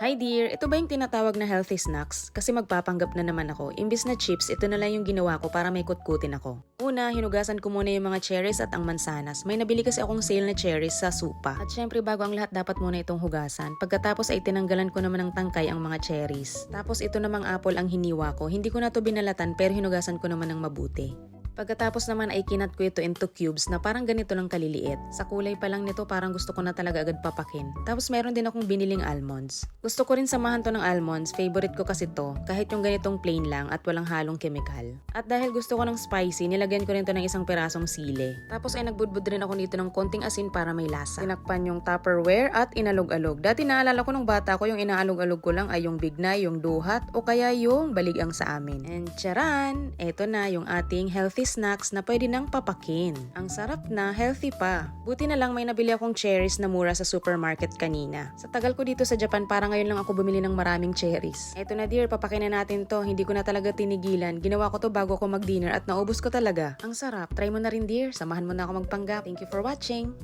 Hi dear, ito ba yung tinatawag na healthy snacks? Kasi magpapanggap na naman ako. Imbis na chips, ito na lang yung ginawa ko para may kutkutin ako. Una, hinugasan ko muna yung mga cherries at ang mansanas. May nabili kasi akong sale na cherries sa supa. At syempre bago ang lahat dapat muna itong hugasan. Pagkatapos ay tinanggalan ko naman ng tangkay ang mga cherries. Tapos ito namang apple ang hiniwa ko. Hindi ko na to binalatan pero hinugasan ko naman ng mabuti. Pagkatapos naman ay kinat ko ito into cubes na parang ganito lang kaliliit. Sa kulay pa lang nito parang gusto ko na talaga agad papakin. Tapos meron din akong biniling almonds. Gusto ko rin samahan to ng almonds, favorite ko kasi to, kahit yung ganitong plain lang at walang halong kemikal. At dahil gusto ko ng spicy, nilagyan ko rin to ng isang pirasong sili. Tapos ay nagbudbud rin ako nito ng konting asin para may lasa. Tinakpan yung Tupperware at inalog-alog. Dati naalala ko nung bata ko yung inaalog-alog ko lang ay yung bignay, yung duhat o kaya yung baligang sa amin. And charan! Eto na yung ating healthy snacks na pwede nang papakin. Ang sarap na, healthy pa. Buti na lang may nabili akong cherries na mura sa supermarket kanina. Sa tagal ko dito sa Japan, parang ngayon lang ako bumili ng maraming cherries. Eto na dear, papakin na natin to. Hindi ko na talaga tinigilan. Ginawa ko to bago ako mag-dinner at naubos ko talaga. Ang sarap. Try mo na rin dear. Samahan mo na ako magpanggap. Thank you for watching.